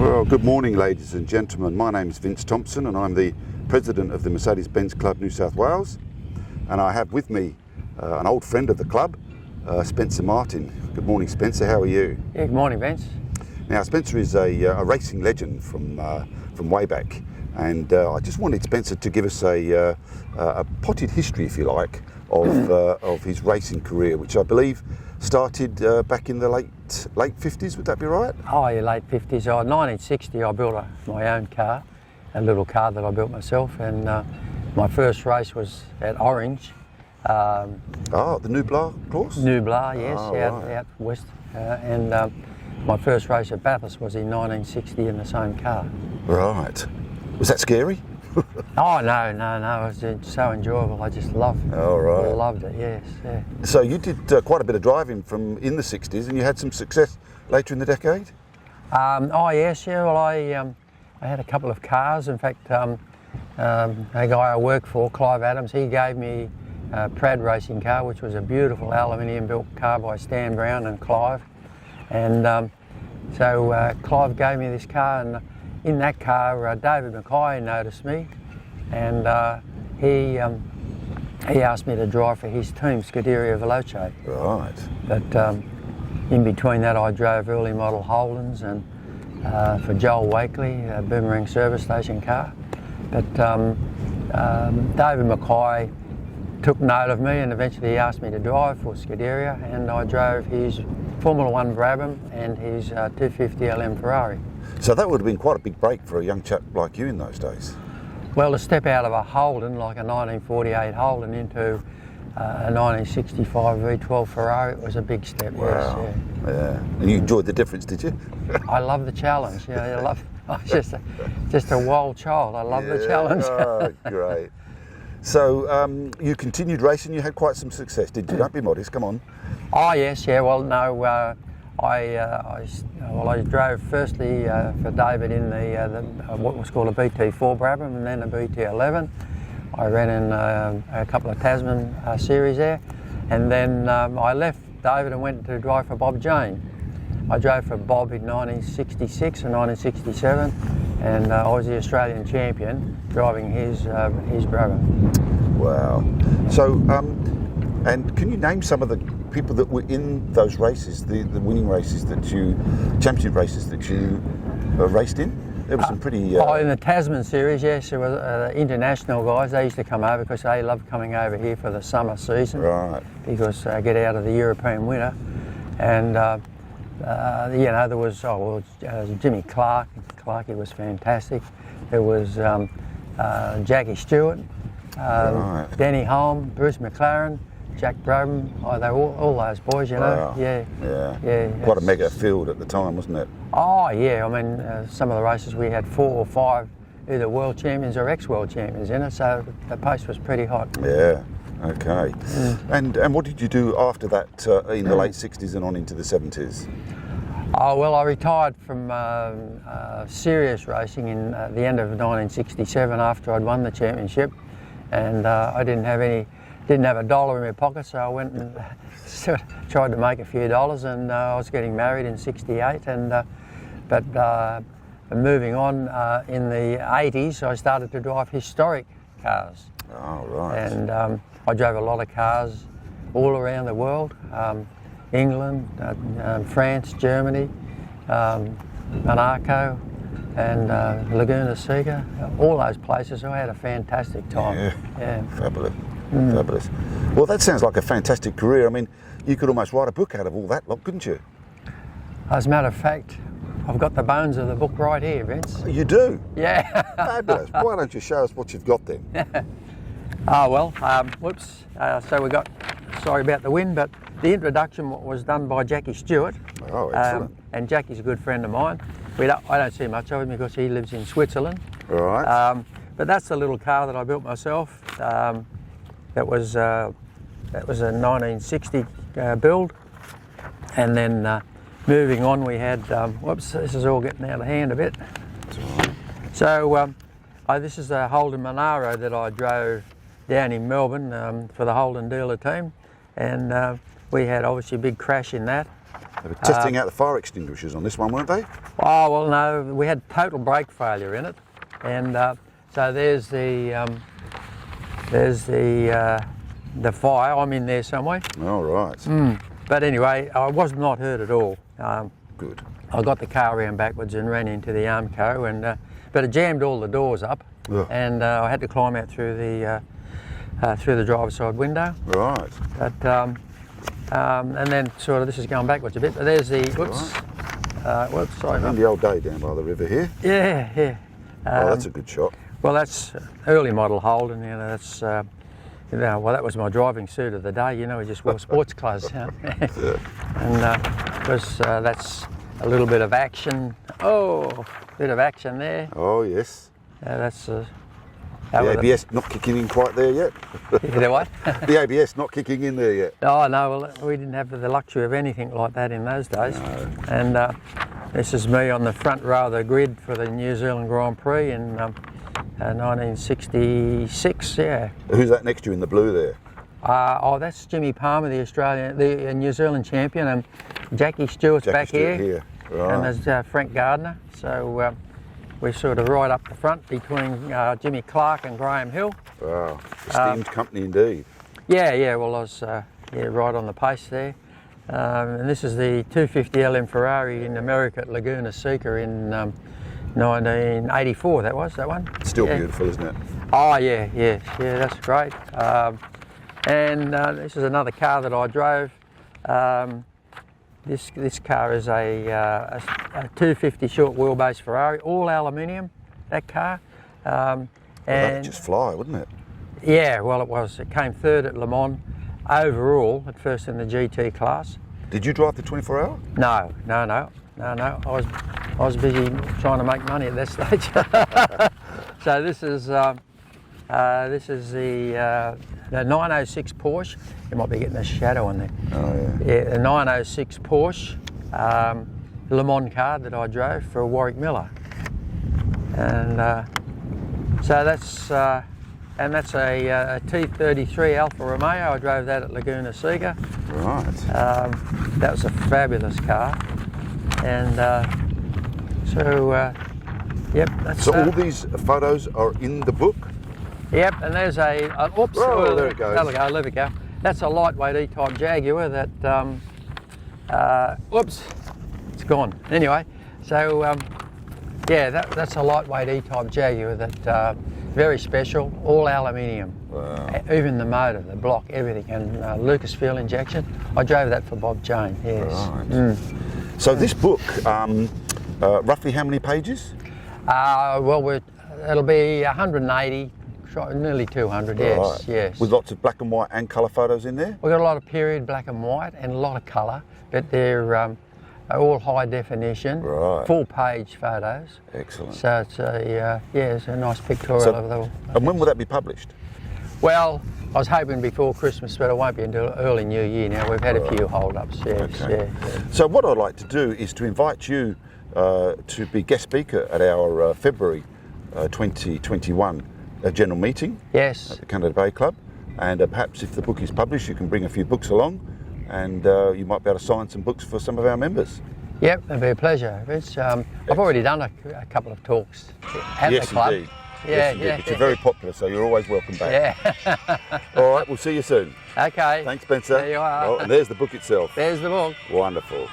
Well, good morning, ladies and gentlemen. My name is Vince Thompson and I'm the president of the Mercedes-Benz Club New South Wales. And I have with me an old friend of the club, Spencer Martin. Good morning, Spencer. How are you? Yeah, good morning, Vince. Now, Spencer is a racing legend from way back. And I just wanted Spencer to give us a potted history, if you like, of his racing career, which I believe started back in the late 50s. Would that be right? Oh, yeah, late 50s. 1960, I built my own car, a little car that I built myself, and my first race was at Orange. The Nublar course? Nublar, yes, right. out west. And my first race at Bathurst was in 1960 in the same car. Right. Was that scary? Oh, no, it was so enjoyable. I just loved it. Oh, right. I loved it, yes. Yeah. So you did quite a bit of driving in the 60s, and you had some success later in the decade? Oh, yes, yeah. Well, I had a couple of cars. In fact, a guy I worked for, Clive Adams, he gave me a Prad racing car, which was a beautiful aluminium-built car by Stan Brown and Clive. And so Clive gave me this car, and in that car, David Mackay noticed me, and he asked me to drive for his team, Scuderia Veloce. Right. But in between that, I drove early model Holdens and for Joel Wakely, a Boomerang service station car. But David Mackay took note of me, and eventually he asked me to drive for Scuderia, and I drove his Formula One Brabham and his 250 LM Ferrari. So that would have been quite a big break for a young chap like you in those days. Well, to step out of a Holden, like a 1948 Holden, into a 1965 V12 Ferrari, it was a big step. Wow. Yes, yeah. And you enjoyed the difference, did you? I love the challenge. Yeah, I was just a wild child. I love the challenge. Oh, great. So you continued racing. You had quite some success, did you? Don't be modest. Come on. Oh yes, yeah. Well, no. I drove firstly for David in the what was called a BT4 Brabham, and then a BT11. I ran in a couple of Tasman series there, and then I left David and went to drive for Bob Jane. I drove for Bob in 1966 and 1967, and I was the Australian champion driving his Brabham. Wow. So, and can you name some of the people that were in those races, the winning races championship races that you raced in? There was some pretty... in the Tasman series, yes, there were international guys. They used to come over because they loved coming over here for the summer season. Right. Because get out of the European winter. And, there was Jimmy Clark. Clarkie was fantastic. There was Jackie Stewart, right. Denny Holm, Bruce McLaren, Jack Brabham. Oh, they were all those boys, you know. Wow. Yeah. Quite a mega field at the time, wasn't it? Oh yeah, I mean some of the races we had 4 or 5 either world champions or ex-world champions in it, so the pace was pretty hot. Yeah, okay. And what did you do after that in the late 60s and on into the 70s? Oh well, I retired from serious racing in the end of 1967 after I'd won the championship, and I didn't have a dollar in my pocket, so I went and tried to make a few dollars, and I was getting married in '68, and but moving on in the 80s, I started to drive historic cars. Oh, right. And I drove a lot of cars all around the world, England, France, Germany, Monaco, and Laguna Seca, all those places. I had a fantastic time. Yeah. Fabulous. Fabulous. Well, that sounds like a fantastic career. I mean, you could almost write a book out of all that lot, couldn't you? As a matter of fact, I've got the bones of the book right here, Vince. You do? Yeah. Fabulous. Why don't you show us what you've got then? Oh, well, whoops. So we got, sorry about the wind, but the introduction was done by Jackie Stewart. Oh, excellent. And Jackie's a good friend of mine. I don't see much of him because he lives in Switzerland. All right. But that's the little car that I built myself. That was a 1960 build, and then moving on we had, whoops, this is all getting out of hand a bit. So this is a Holden Monaro that I drove down in Melbourne for the Holden dealer team, and we had obviously a big crash in that, They were testing out the fire extinguishers on this one, weren't they? Oh well, no, we had total brake failure in it, and so there's the fire. I'm in there somewhere. All right. But anyway, I was not hurt at all. Good. I got the car around backwards and ran into the Armco, and but it jammed all the doors up, and I had to climb out through the driver's side window. Right. But and then sort of this is going backwards a bit. But there's the whoops. Whoops, sorry. And the old day down by the river here. Yeah, yeah. Oh, that's a good shot. Well, that's early model Holden. You know, that's well, that was my driving suit of the day. You know, we just wore sports clothes. You know? And because that's a little bit of action. Oh, bit of action there. Oh yes. That's. The ABS not kicking in quite there yet. The what? The ABS not kicking in there yet. Oh no, well we didn't have the luxury of anything like that in those days. No. And this is me on the front row of the grid for the New Zealand Grand Prix in 1966. Yeah. Who's that next to you in the blue there? Oh, that's Jimmy Palmer, the New Zealand champion, and Jackie Stewart's back here. Right. And there's Frank Gardner. So we're sort of right up the front between Jimmy Clark and Graham Hill. Wow, esteemed company indeed. Yeah. Well, I was right on the pace there. And this is the 250LM Ferrari in America at Laguna Seca in 1984. That one. It's still beautiful, isn't it? Oh yeah. That's great. And this is another car that I drove. This car is a 250 short wheelbase Ferrari, all aluminium. That car. Well, that'd just fly, wouldn't it? Yeah, well it was. It came third at Le Mans overall, at first in the GT class. Did you drive the 24-hour? No. I was busy trying to make money at that stage. So this is the 906 Porsche. You might be getting a shadow on there. Oh yeah. Yeah, the 906 Porsche Le Mans car that I drove for Warwick Miller, and so that's a T33 Alfa Romeo. I drove that at Laguna Seca. Right. That was a fabulous car, and yep. That's, so all these photos are in the book? Yep, and there's oops. Oh, there it goes. There we go. That's a lightweight E-type Jaguar that, oops, it's gone. Anyway, so yeah, that's a lightweight E-type Jaguar that very special, all aluminium. Wow. Even the motor, the block, everything, and Lucas fuel injection. I drove that for Bob Jane. Yes. Right. So this book, roughly how many pages? Well, it'll be 180. Nearly 200, yes, Right. yes. With lots of black and white and colour photos in there? We've got a lot of period black and white and a lot of colour, but they're all high definition, Right. full page photos. Excellent. So it's it's a nice pictorial of the. And when will that be published? Well, I was hoping before Christmas, but it won't be until early New Year now. We've had a few hold-ups, yes, Okay. yeah. So what I'd like to do is to invite you to be guest speaker at our February 2021 general meeting Yes. at the Canada Bay Club, and perhaps if the book is published you can bring a few books along, and you might be able to sign some books for some of our members. Yep, it'd be a pleasure. I've already done a couple of talks at Yes, the club. indeed. Yeah, Yes, indeed. yeah. But you're very popular, so you're always welcome back. Yeah. All right, we'll see you soon. Okay. Thanks, Spencer. There you are. Oh, and there's the book itself. There's the book. Wonderful.